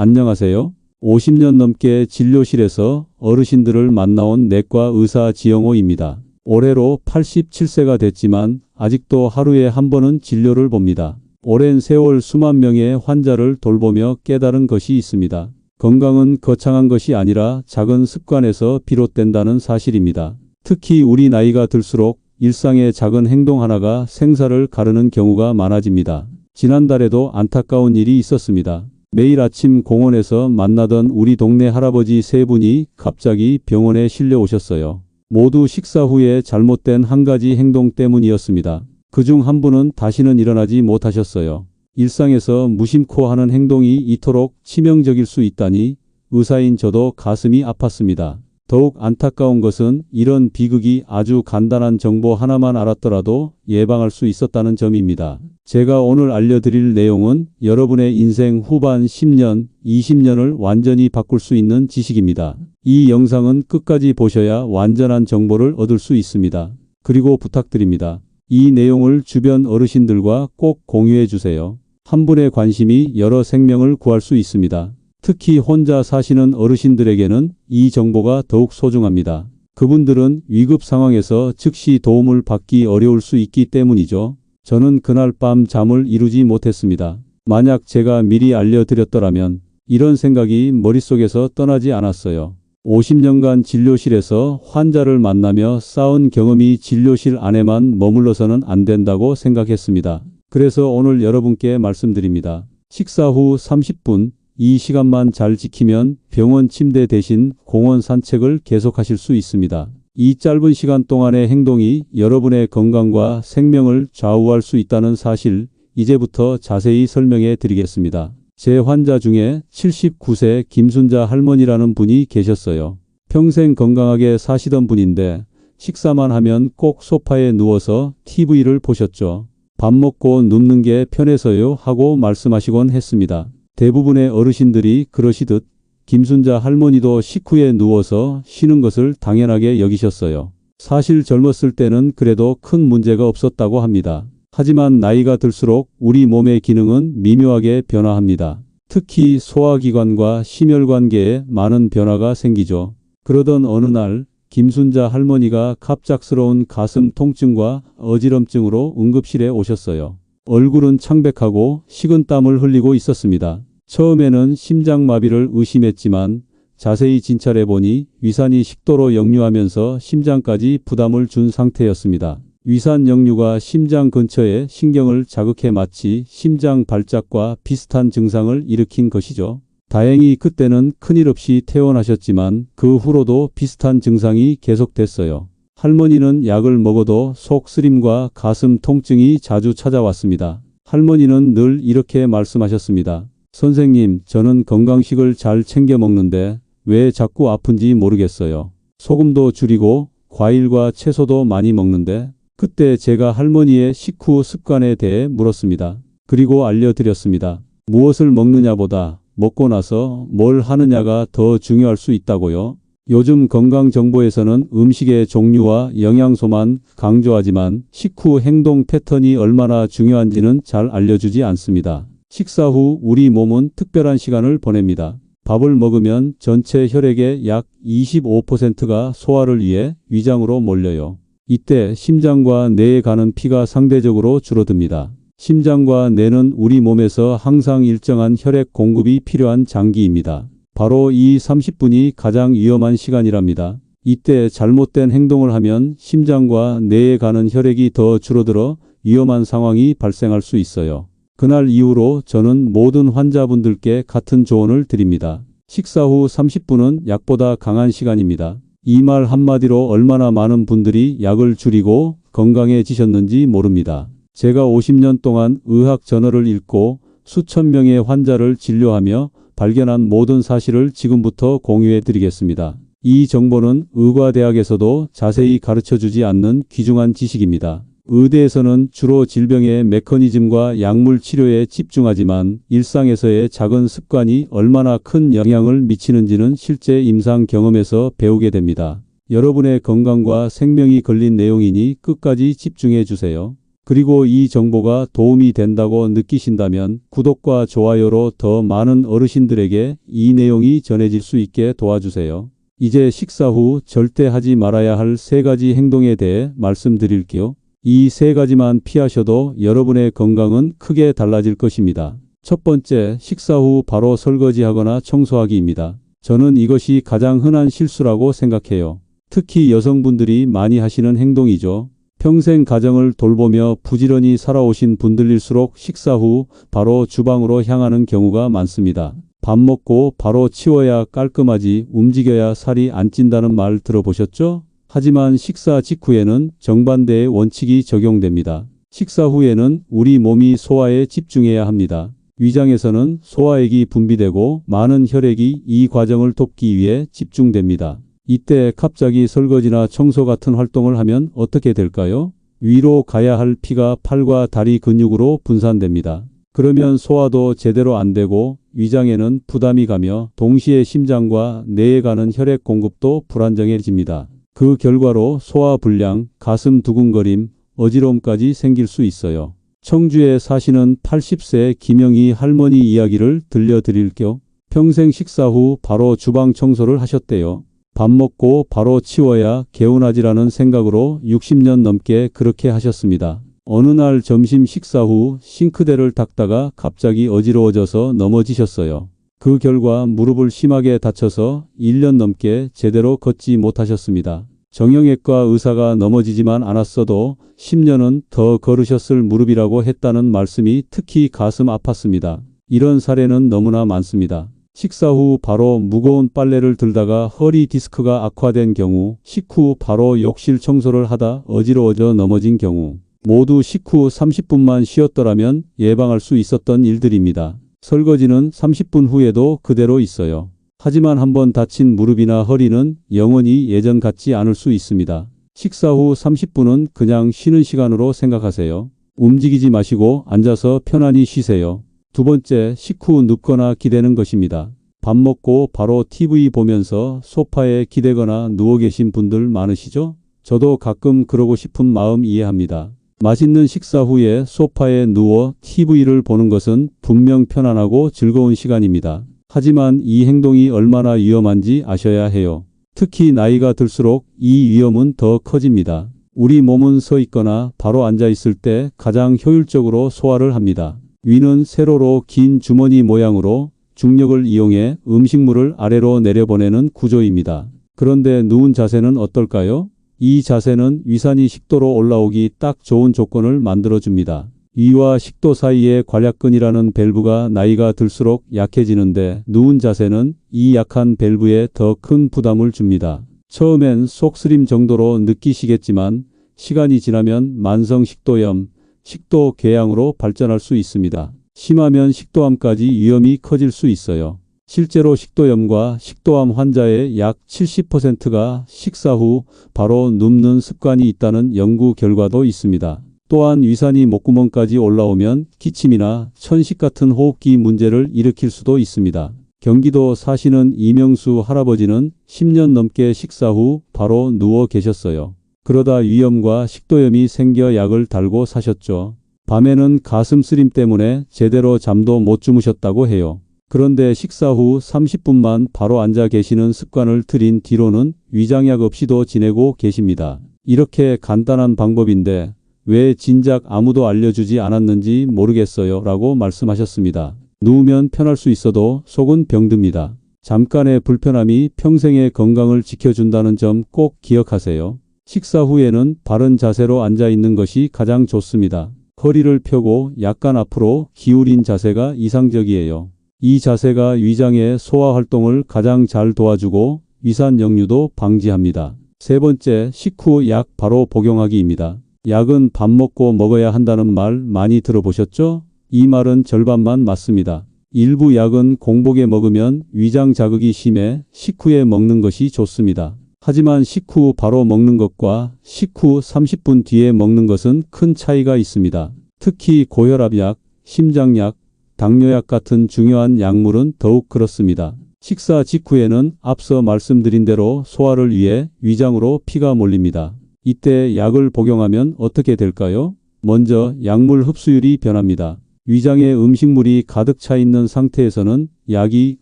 안녕하세요. 50년 넘게 진료실에서 어르신들을 만나온 내과 의사 지영호입니다. 올해로 87세가 됐지만 아직도 하루에 한 번은 진료를 봅니다. 오랜 세월 수만 명의 환자를 돌보며 깨달은 것이 있습니다. 건강은 거창한 것이 아니라 작은 습관에서 비롯된다는 사실입니다. 특히 우리 나이가 들수록 일상의 작은 행동 하나가 생사를 가르는 경우가 많아집니다. 지난달에도 안타까운 일이 있었습니다. 매일 아침 공원에서 만나던 우리 동네 할아버지 세 분이 갑자기 병원에 실려 오셨어요. 모두 식사 후에 잘못된 한 가지 행동 때문이었습니다. 그중 한 분은 다시는 일어나지 못하셨어요. 일상에서 무심코 하는 행동이 이토록 치명적일 수 있다니 의사인 저도 가슴이 아팠습니다. 더욱 안타까운 것은 이런 비극이 아주 간단한 정보 하나만 알았더라도 예방할 수 있었다는 점입니다. 제가 오늘 알려드릴 내용은 여러분의 인생 후반 10년, 20년을 완전히 바꿀 수 있는 지식입니다. 이 영상은 끝까지 보셔야 완전한 정보를 얻을 수 있습니다. 그리고 부탁드립니다. 이 내용을 주변 어르신들과 꼭 공유해 주세요. 한 분의 관심이 여러 생명을 구할 수 있습니다. 특히 혼자 사시는 어르신들에게는 이 정보가 더욱 소중합니다. 그분들은 위급 상황에서 즉시 도움을 받기 어려울 수 있기 때문이죠. 저는 그날 밤 잠을 이루지 못했습니다. 만약 제가 미리 알려드렸더라면 이런 생각이 머릿속에서 떠나지 않았어요. 50년간 진료실에서 환자를 만나며 쌓은 경험이 진료실 안에만 머물러서는 안 된다고 생각했습니다. 그래서 오늘 여러분께 말씀드립니다. 식사 후 30분, 이 시간만 잘 지키면 병원 침대 대신 공원 산책을 계속하실 수 있습니다. 이 짧은 시간 동안의 행동이 여러분의 건강과 생명을 좌우할 수 있다는 사실, 이제부터 자세히 설명해 드리겠습니다. 제 환자 중에 79세 김순자 할머니라는 분이 계셨어요. 평생 건강하게 사시던 분인데 식사만 하면 꼭 소파에 누워서 TV를 보셨죠. 밥 먹고 눕는 게 편해서요 하고 말씀하시곤 했습니다. 대부분의 어르신들이 그러시듯 김순자 할머니도 식후에 누워서 쉬는 것을 당연하게 여기셨어요. 사실 젊었을 때는 그래도 큰 문제가 없었다고 합니다. 하지만 나이가 들수록 우리 몸의 기능은 미묘하게 변화합니다. 특히 소화기관과 심혈관계에 많은 변화가 생기죠. 그러던 어느 날 김순자 할머니가 갑작스러운 가슴 통증과 어지럼증으로 응급실에 오셨어요. 얼굴은 창백하고 식은땀을 흘리고 있었습니다. 처음에는 심장마비를 의심했지만 자세히 진찰해보니 위산이 식도로 역류하면서 심장까지 부담을 준 상태였습니다. 위산 역류가 심장 근처에 신경을 자극해 마치 심장 발작과 비슷한 증상을 일으킨 것이죠. 다행히 그때는 큰일 없이 퇴원하셨지만 그 후로도 비슷한 증상이 계속됐어요. 할머니는 약을 먹어도 속 쓰림과 가슴 통증이 자주 찾아왔습니다. 할머니는 늘 이렇게 말씀하셨습니다. 선생님, 저는 건강식을 잘 챙겨 먹는데 왜 자꾸 아픈지 모르겠어요. 소금도 줄이고 과일과 채소도 많이 먹는데. 그때 제가 할머니의 식후 습관에 대해 물었습니다. 그리고 알려드렸습니다. 무엇을 먹느냐보다 먹고 나서 뭘 하느냐가 더 중요할 수 있다고요. 요즘 건강정보에서는 음식의 종류와 영양소만 강조하지만 식후 행동 패턴이 얼마나 중요한지는 잘 알려주지 않습니다. 식사 후 우리 몸은 특별한 시간을 보냅니다. 밥을 먹으면 전체 혈액의 약 25%가 소화를 위해 위장으로 몰려요. 이때 심장과 뇌에 가는 피가 상대적으로 줄어듭니다. 심장과 뇌는 우리 몸에서 항상 일정한 혈액 공급이 필요한 장기입니다. 바로 이 30분이 가장 위험한 시간이랍니다. 이때 잘못된 행동을 하면 심장과 뇌에 가는 혈액이 더 줄어들어 위험한 상황이 발생할 수 있어요. 그날 이후로 저는 모든 환자분들께 같은 조언을 드립니다. 식사 후 30분은 약보다 강한 시간입니다. 이 말 한마디로 얼마나 많은 분들이 약을 줄이고 건강해지셨는지 모릅니다. 제가 50년 동안 의학 저널을 읽고 수천 명의 환자를 진료하며 발견한 모든 사실을 지금부터 공유해 드리겠습니다. 이 정보는 의과대학에서도 자세히 가르쳐주지 않는 귀중한 지식입니다. 의대에서는 주로 질병의 메커니즘과 약물 치료에 집중하지만 일상에서의 작은 습관이 얼마나 큰 영향을 미치는지는 실제 임상 경험에서 배우게 됩니다. 여러분의 건강과 생명이 걸린 내용이니 끝까지 집중해 주세요. 그리고 이 정보가 도움이 된다고 느끼신다면 구독과 좋아요로 더 많은 어르신들에게 이 내용이 전해질 수 있게 도와주세요. 이제 식사 후 절대 하지 말아야 할 3가지 행동에 대해 말씀드릴게요. 이 3가지만 피하셔도 여러분의 건강은 크게 달라질 것입니다. 첫 번째, 식사 후 바로 설거지하거나 청소하기입니다. 저는 이것이 가장 흔한 실수라고 생각해요. 특히 여성분들이 많이 하시는 행동이죠. 평생 가정을 돌보며 부지런히 살아오신 분들일수록 식사 후 바로 주방으로 향하는 경우가 많습니다. 밥 먹고 바로 치워야 깔끔하지, 움직여야 살이 안 찐다는 말 들어보셨죠? 하지만 식사 직후에는 정반대의 원칙이 적용됩니다. 식사 후에는 우리 몸이 소화에 집중해야 합니다. 위장에서는 소화액이 분비되고 많은 혈액이 이 과정을 돕기 위해 집중됩니다. 이때 갑자기 설거지나 청소 같은 활동을 하면 어떻게 될까요? 위로 가야 할 피가 팔과 다리 근육으로 분산됩니다. 그러면 소화도 제대로 안 되고 위장에는 부담이 가며 동시에 심장과 뇌에 가는 혈액 공급도 불안정해집니다. 그 결과로 소화불량, 가슴 두근거림, 어지러움까지 생길 수 있어요. 청주에 사시는 80세 김영희 할머니 이야기를 들려드릴게요. 평생 식사 후 바로 주방 청소를 하셨대요. 밥 먹고 바로 치워야 개운하지라는 생각으로 60년 넘게 그렇게 하셨습니다. 어느 날 점심 식사 후 싱크대를 닦다가 갑자기 어지러워져서 넘어지셨어요. 그 결과 무릎을 심하게 다쳐서 1년 넘게 제대로 걷지 못하셨습니다. 정형외과 의사가 넘어지지만 않았어도 10년은 더 걸으셨을 무릎이라고 했다는 말씀이 특히 가슴 아팠습니다. 이런 사례는 너무나 많습니다. 식사 후 바로 무거운 빨래를 들다가 허리 디스크가 악화된 경우, 식후 바로 욕실 청소를 하다 어지러워져 넘어진 경우, 모두 식후 30분만 쉬었더라면 예방할 수 있었던 일들입니다. 설거지는 30분 후에도 그대로 있어요. 하지만 한번 다친 무릎이나 허리는 영원히 예전 같지 않을 수 있습니다. 식사 후 30분은 그냥 쉬는 시간으로 생각하세요. 움직이지 마시고 앉아서 편안히 쉬세요. 두 번째, 식후 눕거나 기대는 것입니다. 밥 먹고 바로 TV 보면서 소파에 기대거나 누워 계신 분들 많으시죠? 저도 가끔 그러고 싶은 마음 이해합니다. 맛있는 식사 후에 소파에 누워 TV를 보는 것은 분명 편안하고 즐거운 시간입니다. 하지만 이 행동이 얼마나 위험한지 아셔야 해요. 특히 나이가 들수록 이 위험은 더 커집니다. 우리 몸은 서 있거나 바로 앉아 있을 때 가장 효율적으로 소화를 합니다. 위는 세로로 긴 주머니 모양으로 중력을 이용해 음식물을 아래로 내려보내는 구조입니다. 그런데 누운 자세는 어떨까요? 이 자세는 위산이 식도로 올라오기 딱 좋은 조건을 만들어줍니다. 위와 식도 사이의 관략근이라는 밸브가 나이가 들수록 약해지는데 누운 자세는 이 약한 밸브에 더 큰 부담을 줍니다. 처음엔 속쓰림 정도로 느끼시겠지만 시간이 지나면 만성 식도염, 식도궤양으로 발전할 수 있습니다. 심하면 식도암까지 위험이 커질 수 있어요. 실제로 식도염과 식도암 환자의 약 70%가 식사 후 바로 눕는 습관이 있다는 연구 결과도 있습니다. 또한 위산이 목구멍까지 올라오면 기침이나 천식 같은 호흡기 문제를 일으킬 수도 있습니다. 경기도 사시는 이명수 할아버지는 10년 넘게 식사 후 바로 누워 계셨어요. 그러다 위염과 식도염이 생겨 약을 달고 사셨죠. 밤에는 가슴 쓰림 때문에 제대로 잠도 못 주무셨다고 해요. 그런데 식사 후 30분만 바로 앉아 계시는 습관을 들인 뒤로는 위장약 없이도 지내고 계십니다. 이렇게 간단한 방법인데 왜 진작 아무도 알려주지 않았는지 모르겠어요 라고 말씀하셨습니다. 누우면 편할 수 있어도 속은 병듭니다. 잠깐의 불편함이 평생의 건강을 지켜준다는 점 꼭 기억하세요. 식사 후에는 바른 자세로 앉아 있는 것이 가장 좋습니다. 허리를 펴고 약간 앞으로 기울인 자세가 이상적이에요. 이 자세가 위장의 소화 활동을 가장 잘 도와주고 위산 역류도 방지합니다. 세 번째, 식후 약 바로 복용하기입니다. 약은 밥 먹고 먹어야 한다는 말 많이 들어보셨죠? 이 말은 절반만 맞습니다. 일부 약은 공복에 먹으면 위장 자극이 심해 식후에 먹는 것이 좋습니다. 하지만 식후 바로 먹는 것과 식후 30분 뒤에 먹는 것은 큰 차이가 있습니다. 특히 고혈압약, 심장약, 당뇨약 같은 중요한 약물은 더욱 그렇습니다. 식사 직후에는 앞서 말씀드린 대로 소화를 위해 위장으로 피가 몰립니다. 이때 약을 복용하면 어떻게 될까요? 먼저 약물 흡수율이 변합니다. 위장에 음식물이 가득 차 있는 상태에서는 약이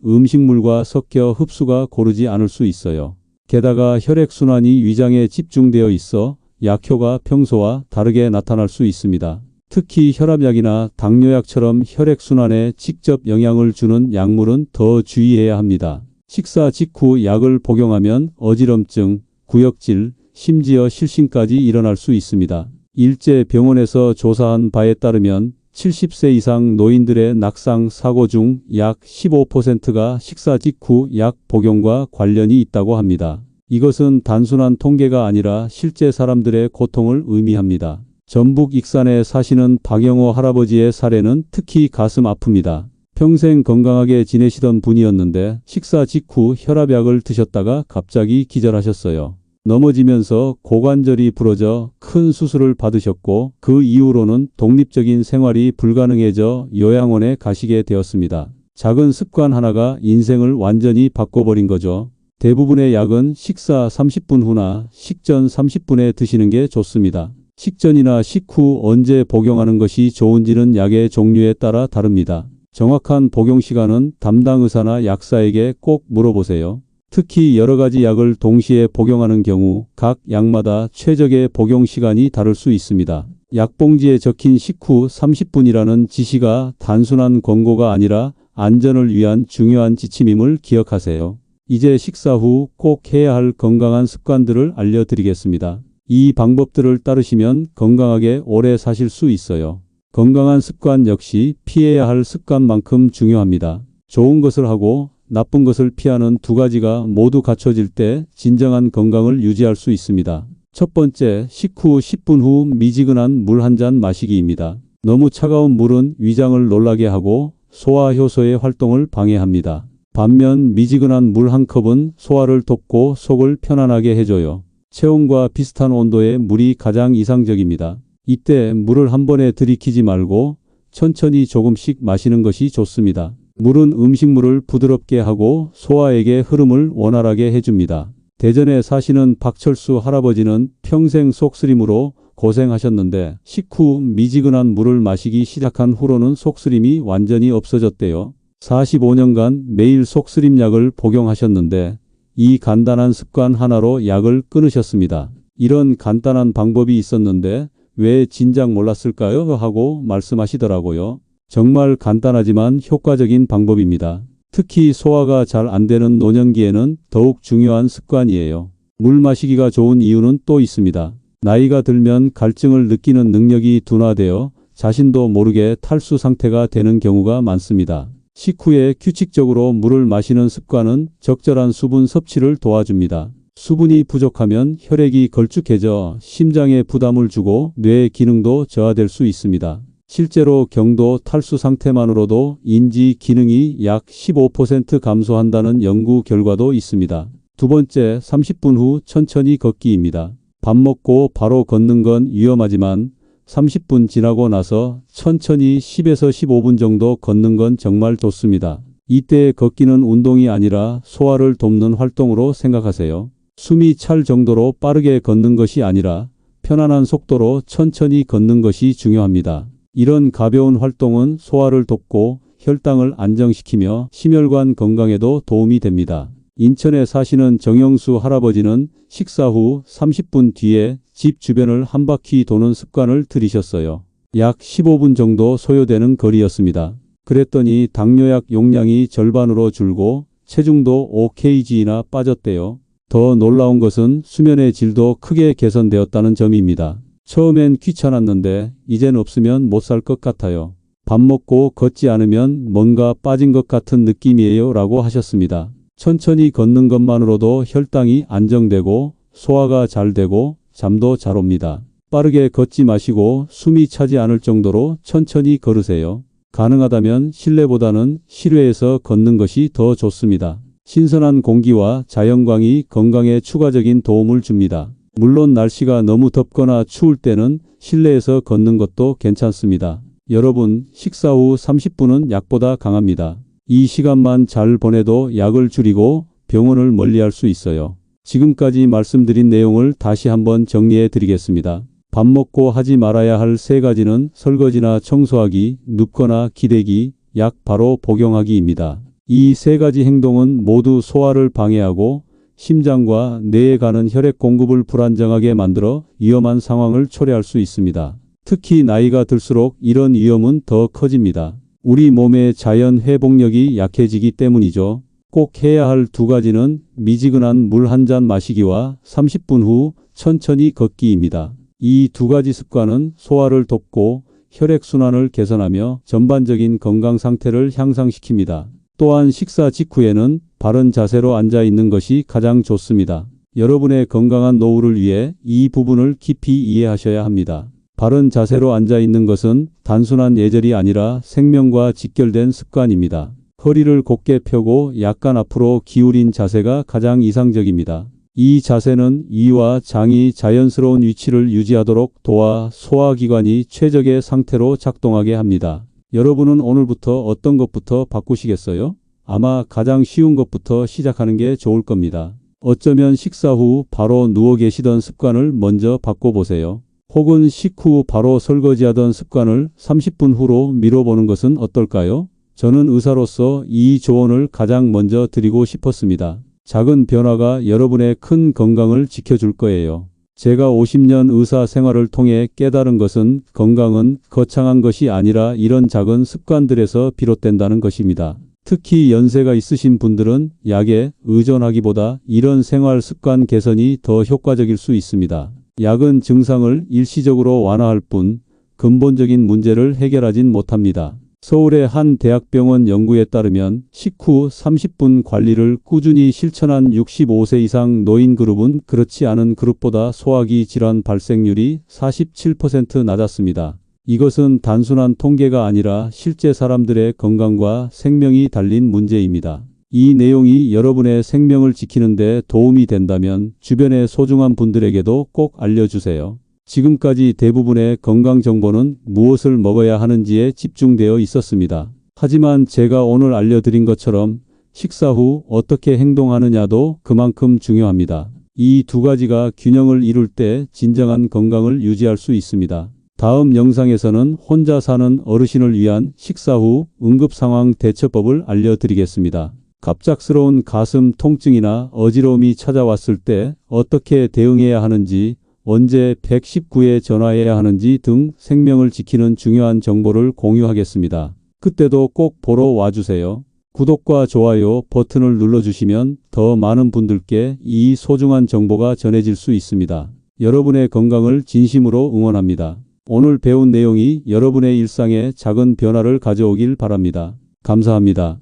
음식물과 섞여 흡수가 고르지 않을 수 있어요. 게다가 혈액순환이 위장에 집중되어 있어 약효가 평소와 다르게 나타날 수 있습니다. 특히 혈압약이나 당뇨약처럼 혈액순환에 직접 영향을 주는 약물은 더 주의해야 합니다. 식사 직후 약을 복용하면 어지럼증, 구역질, 심지어 실신까지 일어날 수 있습니다. 일제 병원에서 조사한 바에 따르면 70세 이상 노인들의 낙상 사고 중 약 15%가 식사 직후 약 복용과 관련이 있다고 합니다. 이것은 단순한 통계가 아니라 실제 사람들의 고통을 의미합니다. 전북 익산에 사시는 박영호 할아버지의 사례는 특히 가슴 아픕니다. 평생 건강하게 지내시던 분이었는데 식사 직후 혈압약을 드셨다가 갑자기 기절하셨어요. 넘어지면서 고관절이 부러져 큰 수술을 받으셨고 그 이후로는 독립적인 생활이 불가능해져 요양원에 가시게 되었습니다. 작은 습관 하나가 인생을 완전히 바꿔버린 거죠. 대부분의 약은 식사 30분 후나 식전 30분에 드시는 게 좋습니다. 식전이나 식후 언제 복용하는 것이 좋은지는 약의 종류에 따라 다릅니다. 정확한 복용 시간은 담당 의사나 약사에게 꼭 물어보세요. 특히 여러 가지 약을 동시에 복용하는 경우 각 약마다 최적의 복용 시간이 다를 수 있습니다. 약봉지에 적힌 식후 30분이라는 지시가 단순한 권고가 아니라 안전을 위한 중요한 지침임을 기억하세요. 이제 식사 후 꼭 해야 할 건강한 습관들을 알려드리겠습니다. 이 방법들을 따르시면 건강하게 오래 사실 수 있어요. 건강한 습관 역시 피해야 할 습관만큼 중요합니다. 좋은 것을 하고 나쁜 것을 피하는 두 가지가 모두 갖춰질 때 진정한 건강을 유지할 수 있습니다. 첫 번째, 식후 10분 후 미지근한 물 한 잔 마시기입니다. 너무 차가운 물은 위장을 놀라게 하고 소화 효소의 활동을 방해합니다. 반면 미지근한 물 한 컵은 소화를 돕고 속을 편안하게 해줘요. 체온과 비슷한 온도의 물이 가장 이상적입니다. 이때 물을 한 번에 들이키지 말고 천천히 조금씩 마시는 것이 좋습니다. 물은 음식물을 부드럽게 하고 소화액의 흐름을 원활하게 해줍니다. 대전에 사시는 박철수 할아버지는 평생 속쓰림으로 고생하셨는데 식후 미지근한 물을 마시기 시작한 후로는 속쓰림이 완전히 없어졌대요. 45년간 매일 속쓰림 약을 복용하셨는데 이 간단한 습관 하나로 약을 끊으셨습니다. 이런 간단한 방법이 있었는데 왜 진작 몰랐을까요? 하고 말씀하시더라고요. 정말 간단하지만 효과적인 방법입니다. 특히 소화가 잘 안 되는 노년기에는 더욱 중요한 습관이에요. 물 마시기가 좋은 이유는 또 있습니다. 나이가 들면 갈증을 느끼는 능력이 둔화되어 자신도 모르게 탈수 상태가 되는 경우가 많습니다. 식후에 규칙적으로 물을 마시는 습관은 적절한 수분 섭취를 도와줍니다. 수분이 부족하면 혈액이 걸쭉해져 심장에 부담을 주고 뇌의 기능도 저하될 수 있습니다. 실제로 경도 탈수 상태만으로도 인지 기능이 약 15% 감소한다는 연구 결과도 있습니다. 두 번째, 30분 후 천천히 걷기입니다. 밥 먹고 바로 걷는 건 위험하지만 30분 지나고 나서 천천히 10에서 15분 정도 걷는 건 정말 좋습니다. 이때 걷기는 운동이 아니라 소화를 돕는 활동으로 생각하세요. 숨이 찰 정도로 빠르게 걷는 것이 아니라 편안한 속도로 천천히 걷는 것이 중요합니다. 이런 가벼운 활동은 소화를 돕고 혈당을 안정시키며 심혈관 건강에도 도움이 됩니다. 인천에 사시는 정영수 할아버지는 식사 후 30분 뒤에 집 주변을 한 바퀴 도는 습관을 들이셨어요. 약 15분 정도 소요되는 거리였습니다. 그랬더니 당뇨약 용량이 절반으로 줄고 체중도 5kg나 빠졌대요. 더 놀라운 것은 수면의 질도 크게 개선되었다는 점입니다. 처음엔 귀찮았는데 이젠 없으면 못 살 것 같아요. 밥 먹고 걷지 않으면 뭔가 빠진 것 같은 느낌이에요 라고 하셨습니다. 천천히 걷는 것만으로도 혈당이 안정되고 소화가 잘 되고 잠도 잘 옵니다. 빠르게 걷지 마시고 숨이 차지 않을 정도로 천천히 걸으세요. 가능하다면 실내보다는 실외에서 걷는 것이 더 좋습니다. 신선한 공기와 자연광이 건강에 추가적인 도움을 줍니다. 물론 날씨가 너무 덥거나 추울 때는 실내에서 걷는 것도 괜찮습니다. 여러분, 식사 후 30분은 약보다 강합니다. 이 시간만 잘 보내도 약을 줄이고 병원을 멀리할 수 있어요. 지금까지 말씀드린 내용을 다시 한번 정리해 드리겠습니다. 밥 먹고 하지 말아야 할 세 가지는 설거지나 청소하기, 눕거나 기대기, 약 바로 복용하기입니다. 이 세 가지 행동은 모두 소화를 방해하고 심장과 뇌에 가는 혈액 공급을 불안정하게 만들어 위험한 상황을 초래할 수 있습니다. 특히 나이가 들수록 이런 위험은 더 커집니다. 우리 몸의 자연 회복력이 약해지기 때문이죠. 꼭 해야 할 두 가지는 미지근한 물 한 잔 마시기와 30분 후 천천히 걷기입니다. 이 두 가지 습관은 소화를 돕고 혈액순환을 개선하며 전반적인 건강 상태를 향상시킵니다. 또한 식사 직후에는 바른 자세로 앉아 있는 것이 가장 좋습니다. 여러분의 건강한 노후를 위해 이 부분을 깊이 이해하셔야 합니다. 바른 자세로 앉아 있는 것은 단순한 예절이 아니라 생명과 직결된 습관입니다. 허리를 곧게 펴고 약간 앞으로 기울인 자세가 가장 이상적입니다. 이 자세는 이와 장이 자연스러운 위치를 유지하도록 도와 소화기관이 최적의 상태로 작동하게 합니다. 여러분은 오늘부터 어떤 것부터 바꾸시겠어요? 아마 가장 쉬운 것부터 시작하는 게 좋을 겁니다. 어쩌면 식사 후 바로 누워 계시던 습관을 먼저 바꿔보세요. 혹은 식후 바로 설거지하던 습관을 30분 후로 미뤄보는 것은 어떨까요? 저는 의사로서 이 조언을 가장 먼저 드리고 싶었습니다. 작은 변화가 여러분의 큰 건강을 지켜줄 거예요. 제가 50년 의사 생활을 통해 깨달은 것은 건강은 거창한 것이 아니라 이런 작은 습관들에서 비롯된다는 것입니다. 특히 연세가 있으신 분들은 약에 의존하기보다 이런 생활 습관 개선이 더 효과적일 수 있습니다. 약은 증상을 일시적으로 완화할 뿐 근본적인 문제를 해결하진 못합니다. 서울의 한 대학병원 연구에 따르면 식후 30분 관리를 꾸준히 실천한 65세 이상 노인 그룹은 그렇지 않은 그룹보다 소화기 질환 발생률이 47% 낮았습니다. 이것은 단순한 통계가 아니라 실제 사람들의 건강과 생명이 달린 문제입니다. 이 내용이 여러분의 생명을 지키는 데 도움이 된다면 주변의 소중한 분들에게도 꼭 알려주세요. 지금까지 대부분의 건강 정보는 무엇을 먹어야 하는지에 집중되어 있었습니다. 하지만 제가 오늘 알려드린 것처럼 식사 후 어떻게 행동하느냐도 그만큼 중요합니다. 이 두 가지가 균형을 이룰 때 진정한 건강을 유지할 수 있습니다. 다음 영상에서는 혼자 사는 어르신을 위한 식사 후 응급상황 대처법을 알려드리겠습니다. 갑작스러운 가슴 통증이나 어지러움이 찾아왔을 때 어떻게 대응해야 하는지, 언제 119에 전화해야 하는지 등 생명을 지키는 중요한 정보를 공유하겠습니다. 그때도 꼭 보러 와주세요. 구독과 좋아요 버튼을 눌러주시면 더 많은 분들께 이 소중한 정보가 전해질 수 있습니다. 여러분의 건강을 진심으로 응원합니다. 오늘 배운 내용이 여러분의 일상에 작은 변화를 가져오길 바랍니다. 감사합니다.